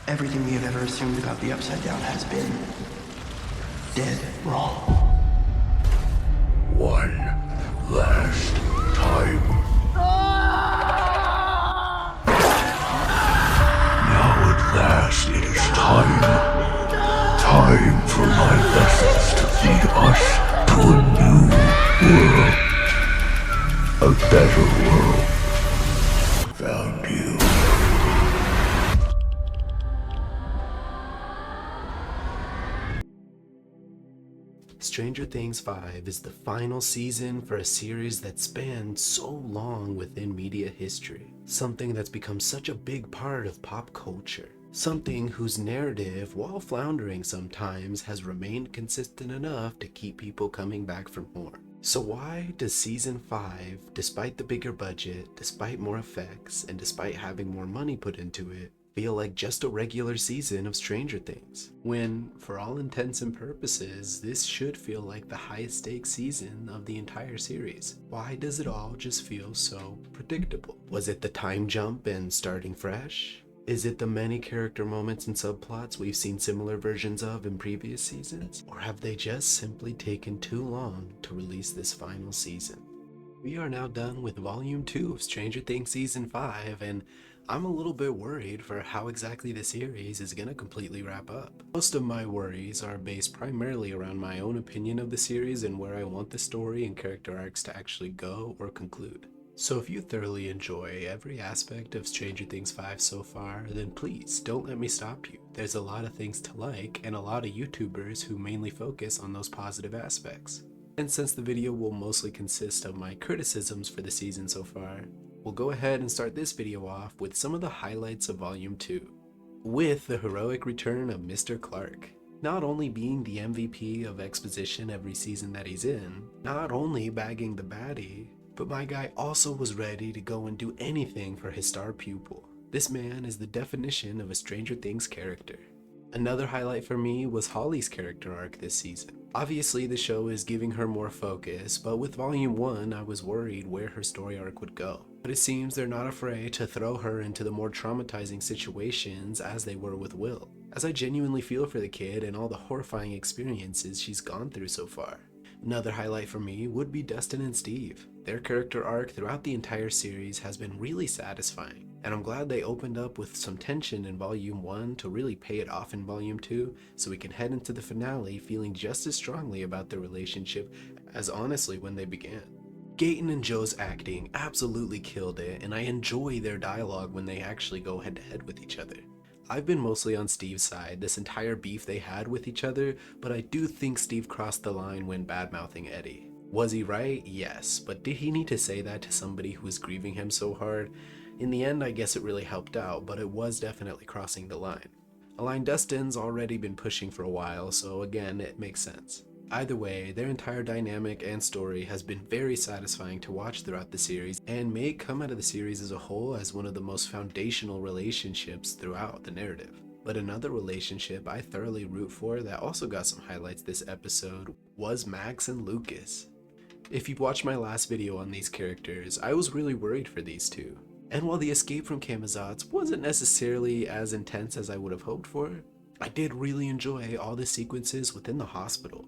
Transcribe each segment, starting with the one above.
Everything we have ever assumed about the Upside Down has been dead wrong. One last time. Now at last it is time. Time for my vessels to lead us to a new world. A better world. Found you. Stranger Things 5 is the final season for a series that spanned so long within media history, something that's become such a big part of pop culture, something whose narrative, while floundering sometimes, has remained consistent enough to keep people coming back for more. So why does season 5, despite the bigger budget, despite more effects, and despite having more money put into it, feel like just a regular season of Stranger Things, when, for all intents and purposes, this should feel like the highest stakes season of the entire series? Why does it all just feel so predictable? Was it the time jump and starting fresh? Is it the many character moments and subplots we've seen similar versions of in previous seasons? Or have they just simply taken too long to release this final season? We are now done with Volume 2 of Stranger Things Season 5, and I'm a little bit worried for how exactly the series is going to completely wrap up. Most of my worries are based primarily around my own opinion of the series and where I want the story and character arcs to actually go or conclude. So if you thoroughly enjoy every aspect of Stranger Things 5 so far, then please don't let me stop you. There's a lot of things to like and a lot of YouTubers who mainly focus on those positive aspects. And since the video will mostly consist of my criticisms for the season so far, we'll go ahead and start this video off with some of the highlights of Volume 2, with the heroic return of Mr. Clark. Not only being the MVP of exposition every season that he's in, not only bagging the baddie, but my guy also was ready to go and do anything for his star pupil. This man is the definition of a Stranger Things character. Another highlight for me was Holly's character arc this season. Obviously the show is giving her more focus, but with Volume 1 I was worried where her story arc would go. But it seems they're not afraid to throw her into the more traumatizing situations as they were with Will, as I genuinely feel for the kid and all the horrifying experiences she's gone through so far. Another highlight for me would be Dustin and Steve. Their character arc throughout the entire series has been really satisfying, and I'm glad they opened up with some tension in Volume 1 to really pay it off in Volume 2, so we can head into the finale feeling just as strongly about their relationship as honestly when they began. Gaten and Joe's acting absolutely killed it, and I enjoy their dialogue when they actually go head to head with each other. I've been mostly on Steve's side this entire beef they had with each other, but I do think Steve crossed the line when bad-mouthing Eddie. Was he right? Yes, but did he need to say that to somebody who was grieving him so hard? In the end, I guess it really helped out, but it was definitely crossing the line. A line Dustin's already been pushing for a while, so again, it makes sense. Either way, their entire dynamic and story has been very satisfying to watch throughout the series, and may come out of the series as a whole as one of the most foundational relationships throughout the narrative. But another relationship I thoroughly root for that also got some highlights this episode was Max and Lucas. If you've watched my last video on these characters, I was really worried for these two. And while the escape from Camazotz wasn't necessarily as intense as I would have hoped for, I did really enjoy all the sequences within the hospital.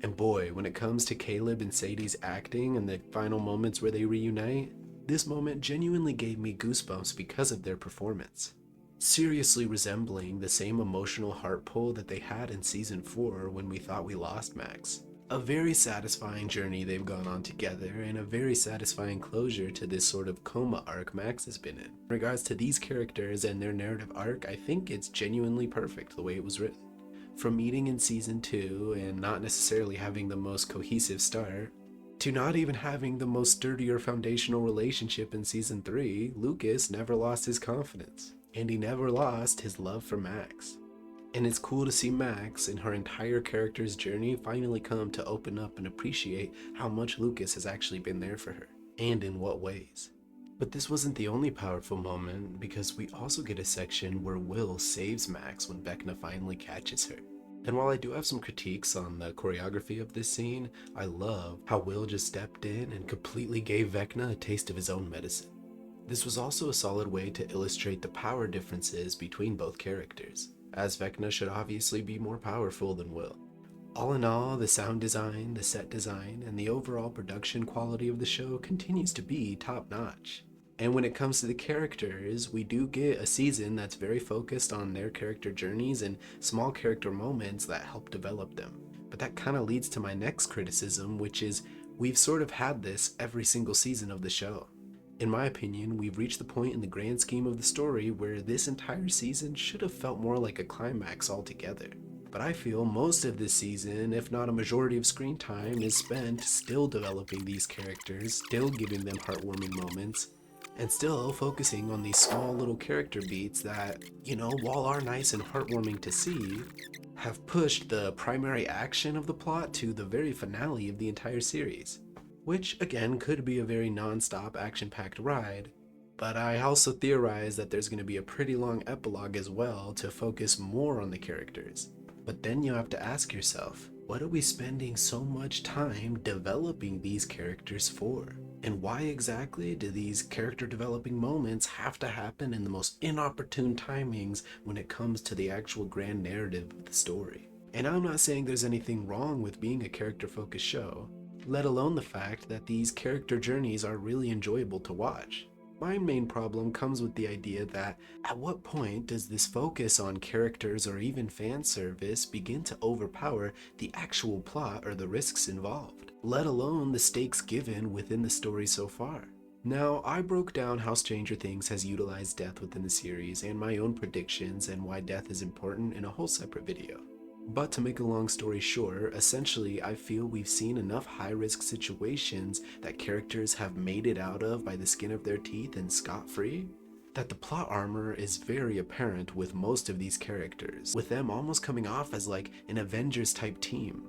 And boy, when it comes to Caleb and Sadie's acting and the final moments where they reunite, this moment genuinely gave me goosebumps because of their performance. Seriously resembling the same emotional heart pull that they had in Season 4 when we thought we lost Max. A very satisfying journey they've gone on together, and a very satisfying closure to this sort of coma arc Max has been in. In regards to these characters and their narrative arc, I think it's genuinely perfect the way it was written. From meeting in Season 2 and not necessarily having the most cohesive start, to not even having the most sturdier foundational relationship in Season 3, Lucas never lost his confidence, and he never lost his love for Max. And it's cool to see Max and her entire character's journey finally come to open up and appreciate how much Lucas has actually been there for her, and in what ways. But this wasn't the only powerful moment, because we also get a section where Will saves Max when Vecna finally catches her. And while I do have some critiques on the choreography of this scene, I love how Will just stepped in and completely gave Vecna a taste of his own medicine. This was also a solid way to illustrate the power differences between both characters, as Vecna should obviously be more powerful than Will. All in all, the sound design, the set design, and the overall production quality of the show continues to be top-notch. And when it comes to the characters, we do get a season that's very focused on their character journeys and small character moments that help develop them. But that kind of leads to my next criticism, which is we've sort of had this every single season of the show. In my opinion, we've reached the point in the grand scheme of the story where this entire season should have felt more like a climax altogether. But I feel most of this season, if not a majority of screen time, is spent still developing these characters, still giving them heartwarming moments, and still focusing on these small little character beats that, while are nice and heartwarming to see, have pushed the primary action of the plot to the very finale of the entire series. Which, again, could be a very non-stop action-packed ride, but I also theorize that there's going to be a pretty long epilogue as well to focus more on the characters. But then you have to ask yourself, what are we spending so much time developing these characters for? And why exactly do these character developing moments have to happen in the most inopportune timings when it comes to the actual grand narrative of the story? And I'm not saying there's anything wrong with being a character-focused show, let alone the fact that these character journeys are really enjoyable to watch. My main problem comes with the idea that at what point does this focus on characters or even fan service begin to overpower the actual plot or the risks involved, let alone the stakes given within the story so far? Now, I broke down how Stranger Things has utilized death within the series and my own predictions and why death is important in a whole separate video. But to make a long story short, essentially I feel we've seen enough high-risk situations that characters have made it out of by the skin of their teeth and scot-free, that the plot armor is very apparent with most of these characters, with them almost coming off as like an Avengers-type team,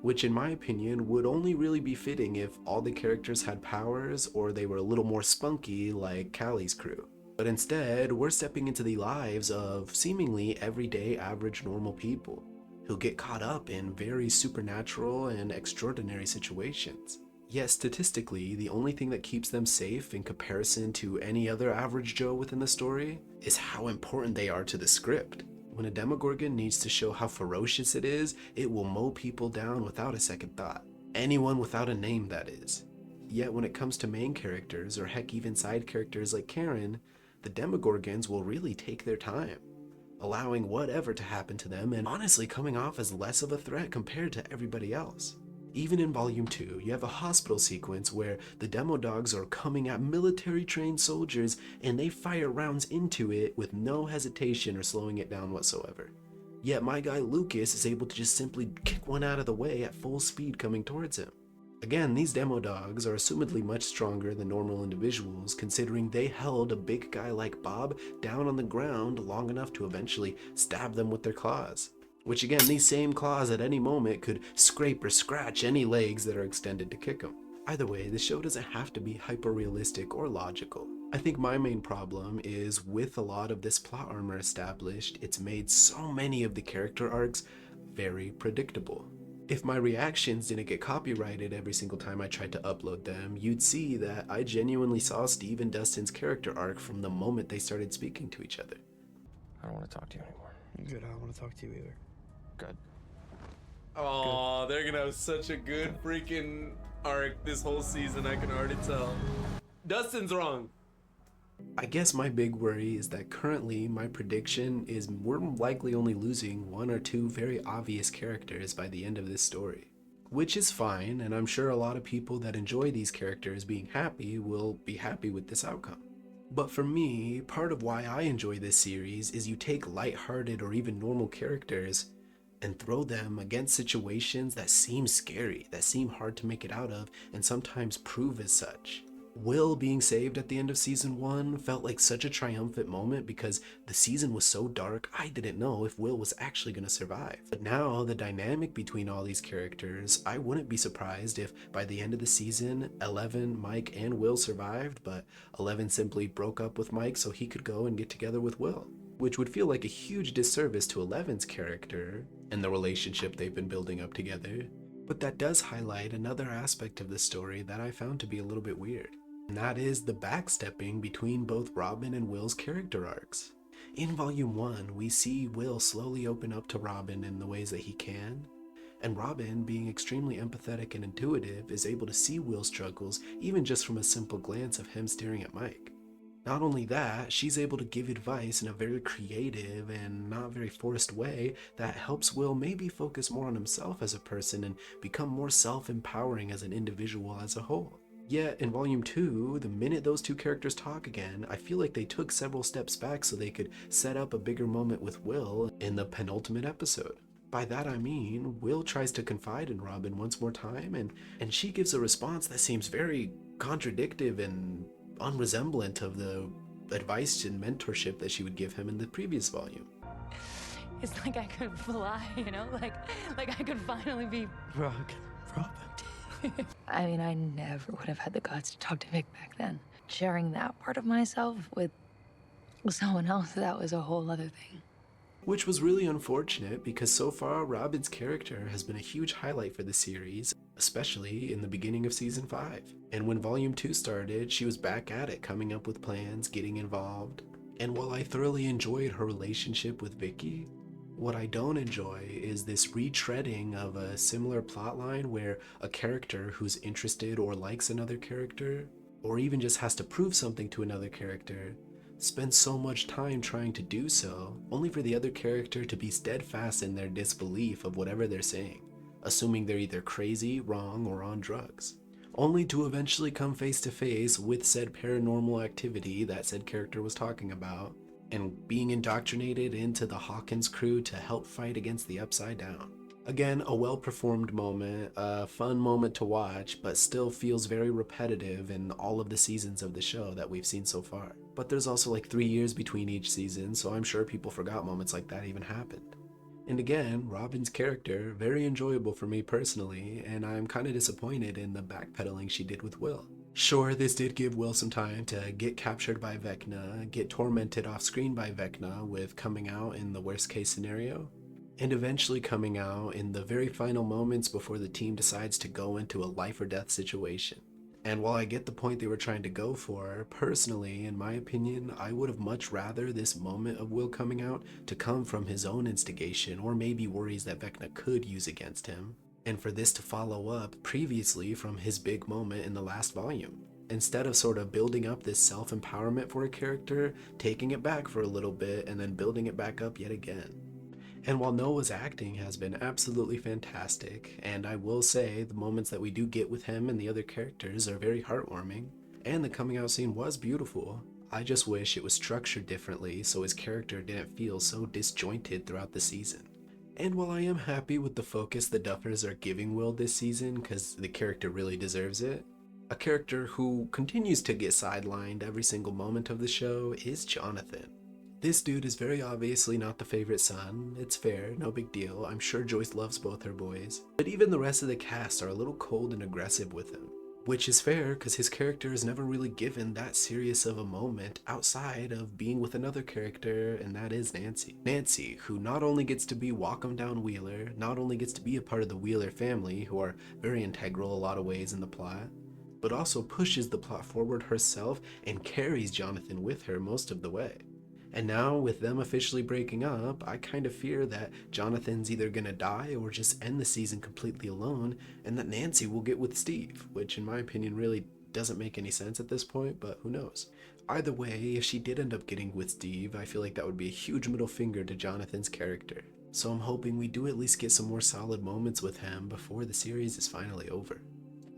which in my opinion would only really be fitting if all the characters had powers or they were a little more spunky like Callie's crew. But instead, we're stepping into the lives of seemingly everyday average normal people, who get caught up in very supernatural and extraordinary situations. Yet statistically, the only thing that keeps them safe in comparison to any other average Joe within the story is how important they are to the script. When a Demogorgon needs to show how ferocious it is, it will mow people down without a second thought. Anyone without a name, that is. Yet when it comes to main characters, or heck even side characters like Karen, the Demogorgons will really take their time, allowing whatever to happen to them and honestly coming off as less of a threat compared to everybody else. Even in Volume 2, you have a hospital sequence where the demo dogs are coming at military-trained soldiers and they fire rounds into it with no hesitation or slowing it down whatsoever. Yet my guy Lucas is able to just simply kick one out of the way at full speed coming towards him. Again, these demo dogs are assumedly much stronger than normal individuals, considering they held a big guy like Bob down on the ground long enough to eventually stab them with their claws. Which again, these same claws at any moment could scrape or scratch any legs that are extended to kick them. Either way, the show doesn't have to be hyper-realistic or logical. I think my main problem is with a lot of this plot armor established, it's made so many of the character arcs very predictable. If my reactions didn't get copyrighted every single time I tried to upload them, you'd see that I genuinely saw Steve and Dustin's character arc from the moment they started speaking to each other. I don't want to talk to you anymore. Good, I don't want to talk to you either. Good. Oh, they're gonna have such a good freaking arc this whole season, I can already tell. Dustin's wrong. I guess my big worry is that currently my prediction is we're likely only losing one or two very obvious characters by the end of this story. Which is fine, and I'm sure a lot of people that enjoy these characters being happy will be happy with this outcome. But for me, part of why I enjoy this series is you take lighthearted or even normal characters and throw them against situations that seem scary, that seem hard to make it out of, and sometimes prove as such. Will being saved at the end of season 1 felt like such a triumphant moment because the season was so dark I didn't know if Will was actually going to survive. But now the dynamic between all these characters, I wouldn't be surprised if by the end of the season 11, Mike and Will survived, but 11 simply broke up with Mike so he could go and get together with Will, which would feel like a huge disservice to 11's character and the relationship they've been building up together. But that does highlight another aspect of the story that I found to be a little bit weird. And that is the backstepping between both Robin and Will's character arcs. In Volume 1, we see Will slowly open up to Robin in the ways that he can, and Robin, being extremely empathetic and intuitive, is able to see Will's struggles even just from a simple glance of him staring at Mike. Not only that, she's able to give advice in a very creative and not very forced way that helps Will maybe focus more on himself as a person and become more self-empowering as an individual as a whole. Yet, in Volume 2, the minute those two characters talk again, I feel like they took several steps back so they could set up a bigger moment with Will in the penultimate episode. By that I mean, Will tries to confide in Robin once more time, and she gives a response that seems very contradictive and unresemblant of the advice and mentorship that she would give him in the previous volume. It's like I could fly, you know? Like I could finally be Robin. I mean, I never would have had the guts to talk to Vic back then. Sharing that part of myself with someone else, that was a whole other thing. Which was really unfortunate because so far Robin's character has been a huge highlight for the series, especially in the beginning of Season 5. And when Volume 2 started, she was back at it, coming up with plans, getting involved. And while I thoroughly enjoyed her relationship with Vicky, what I don't enjoy is this retreading of a similar plotline where a character who's interested or likes another character, or even just has to prove something to another character, spends so much time trying to do so, only for the other character to be steadfast in their disbelief of whatever they're saying, assuming they're either crazy, wrong, or on drugs, only to eventually come face to face with said paranormal activity that said character was talking about, and being indoctrinated into the Hawkins crew to help fight against the Upside Down. Again, a well-performed moment, a fun moment to watch, but still feels very repetitive in all of the seasons of the show that we've seen so far. But there's also like 3 years between each season, so I'm sure people forgot moments like that even happened. And again, Robin's character, very enjoyable for me personally, and I'm kind of disappointed in the backpedaling she did with Will. Sure, this did give Will some time to get captured by Vecna, get tormented off screen by Vecna with coming out in the worst case scenario, and eventually coming out in the very final moments before the team decides to go into a life or death situation. And while I get the point they were trying to go for, personally, in my opinion, I would have much rather this moment of Will coming out to come from his own instigation or maybe worries that Vecna could use against him, and for this to follow up previously from his big moment in the last volume. Instead of sort of building up this self-empowerment for a character, taking it back for a little bit and then building it back up yet again. And while Noah's acting has been absolutely fantastic, and I will say the moments that we do get with him and the other characters are very heartwarming, and the coming out scene was beautiful, I just wish it was structured differently so his character didn't feel so disjointed throughout the season. And while I am happy with the focus the Duffers are giving Will this season because the character really deserves it, a character who continues to get sidelined every single moment of the show is Jonathan. This dude is very obviously not the favorite son. It's fair, no big deal. I'm sure Joyce loves both her boys. But even the rest of the cast are a little cold and aggressive with him. Which is fair because his character is never really given that serious of a moment outside of being with another character, and that is Nancy. Nancy, who not only gets to be Walk-'em Down Wheeler, not only gets to be a part of the Wheeler family, who are very integral a lot of ways in the plot, but also pushes the plot forward herself and carries Jonathan with her most of the way. And now, with them officially breaking up, I kind of fear that Jonathan's either gonna die or just end the season completely alone, and that Nancy will get with Steve, which in my opinion really doesn't make any sense at this point, but who knows. Either way, if she did end up getting with Steve, I feel like that would be a huge middle finger to Jonathan's character. So I'm hoping we do at least get some more solid moments with him before the series is finally over.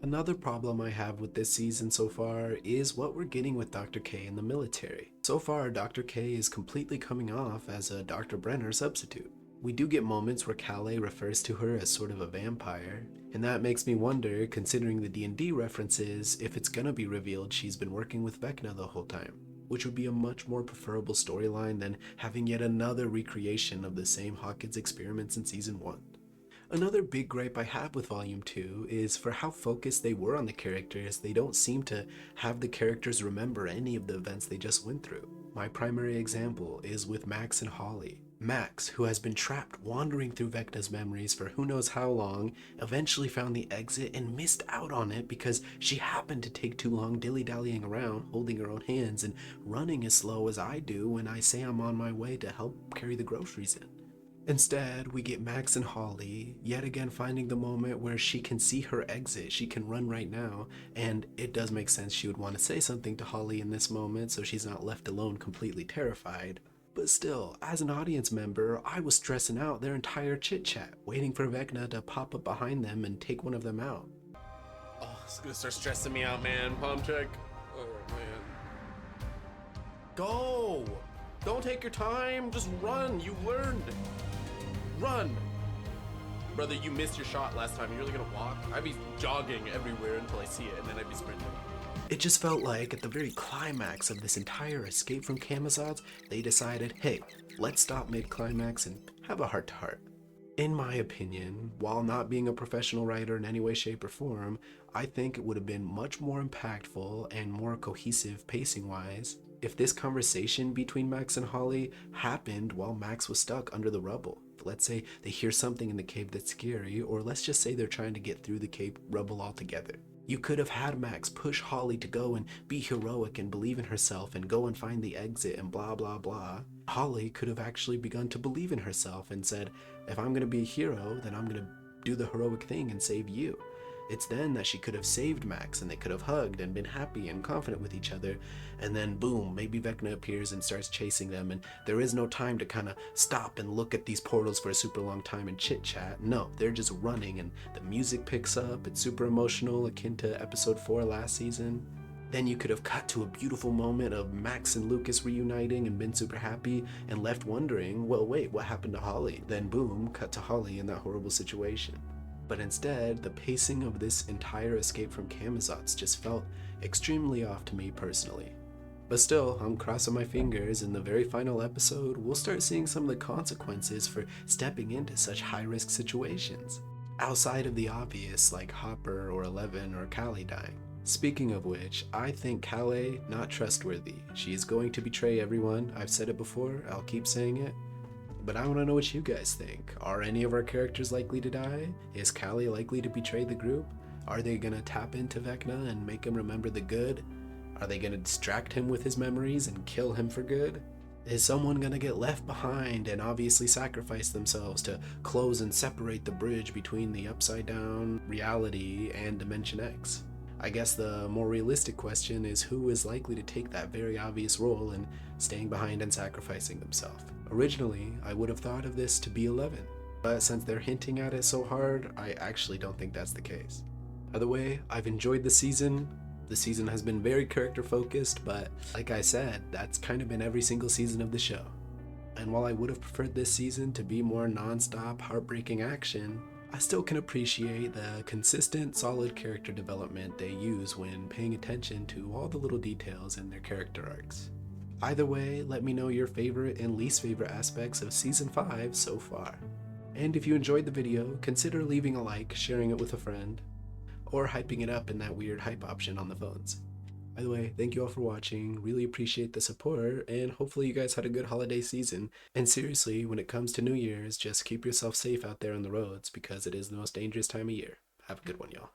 Another problem I have with this season so far is what we're getting with Dr. K in the military. So far, Dr. K is completely coming off as a Dr. Brenner substitute. We do get moments where Calais refers to her as sort of a vampire, and that makes me wonder, considering the D&D references, if it's gonna be revealed she's been working with Vecna the whole time, which would be a much more preferable storyline than having yet another recreation of the same Hawkins experiments in Season 1. Another big gripe I have with Volume 2 is for how focused they were on the characters, they don't seem to have the characters remember any of the events they just went through. My primary example is with Max and Holly. Max, who has been trapped wandering through Vecna's memories for who knows how long, eventually found the exit and missed out on it because she happened to take too long dilly-dallying around, holding her own hands and running as slow as I do when I say I'm on my way to help carry the groceries in. Instead, we get Max and Holly yet again finding the moment where she can see her exit, she can run right now, and it does make sense she would want to say something to Holly in this moment so she's not left alone completely terrified. But still, as an audience member, I was stressing out their entire chit-chat, waiting for Vecna to pop up behind them and take one of them out. Oh, it's gonna start stressing me out, man. Palm check. Oh, man. Go! Don't take your time, just run, you learned. Run! Brother, you missed your shot last time. You're really gonna walk? I'd be jogging everywhere until I see it, and then I'd be sprinting. It just felt like at the very climax of this entire escape from Camazotz, they decided, hey, let's stop mid-climax and have a heart-to-heart. In my opinion, while not being a professional writer in any way, shape, or form, I think it would have been much more impactful and more cohesive pacing-wise if this conversation between Max and Holly happened while Max was stuck under the rubble. Let's say they hear something in the cave that's scary, or let's just say they're trying to get through the cave rubble altogether. You could have had Max push Holly to go and be heroic and believe in herself and go and find the exit and blah blah blah. Holly could have actually begun to believe in herself and said, if I'm gonna be a hero, then I'm gonna do the heroic thing and save you. It's then that she could have saved Max and they could have hugged and been happy and confident with each other, and then boom, maybe Vecna appears and starts chasing them, and there is no time to kind of stop and look at these portals for a super long time and chit chat. No, they're just running and the music picks up. It's super emotional, akin to episode 4 last season. Then you could have cut to a beautiful moment of Max and Lucas reuniting and been super happy and left wondering, well wait, what happened to Holly? Then boom, cut to Holly in that horrible situation. But instead, the pacing of this entire escape from Camazotz just felt extremely off to me personally. But still, I'm crossing my fingers in the very final episode, we'll start seeing some of the consequences for stepping into such high-risk situations. Outside of the obvious, like Hopper or Eleven or Callie dying. Speaking of which, I think Callie not trustworthy. She is going to betray everyone. I've said it before, I'll keep saying it. But I want to know what you guys think. Are any of our characters likely to die? Is Callie likely to betray the group? Are they going to tap into Vecna and make him remember the good? Are they going to distract him with his memories and kill him for good? Is someone going to get left behind and obviously sacrifice themselves to close and separate the bridge between the upside down reality and Dimension X? I guess the more realistic question is who is likely to take that very obvious role in staying behind and sacrificing themselves. Originally, I would have thought of this to be 11, but since they're hinting at it so hard, I actually don't think that's the case. Either way, I've enjoyed the season. The season has been very character focused, but like I said, that's kind of been every single season of the show. And while I would have preferred this season to be more non-stop, heartbreaking action, I still can appreciate the consistent, solid character development they use when paying attention to all the little details in their character arcs. Either way, let me know your favorite and least favorite aspects of Season 5 so far. And if you enjoyed the video, consider leaving a like, sharing it with a friend, or hyping it up in that weird hype option on the phones. Either way, thank you all for watching, really appreciate the support, and hopefully you guys had a good holiday season. And seriously, when it comes to New Year's, just keep yourself safe out there on the roads because it is the most dangerous time of year. Have a good one, y'all.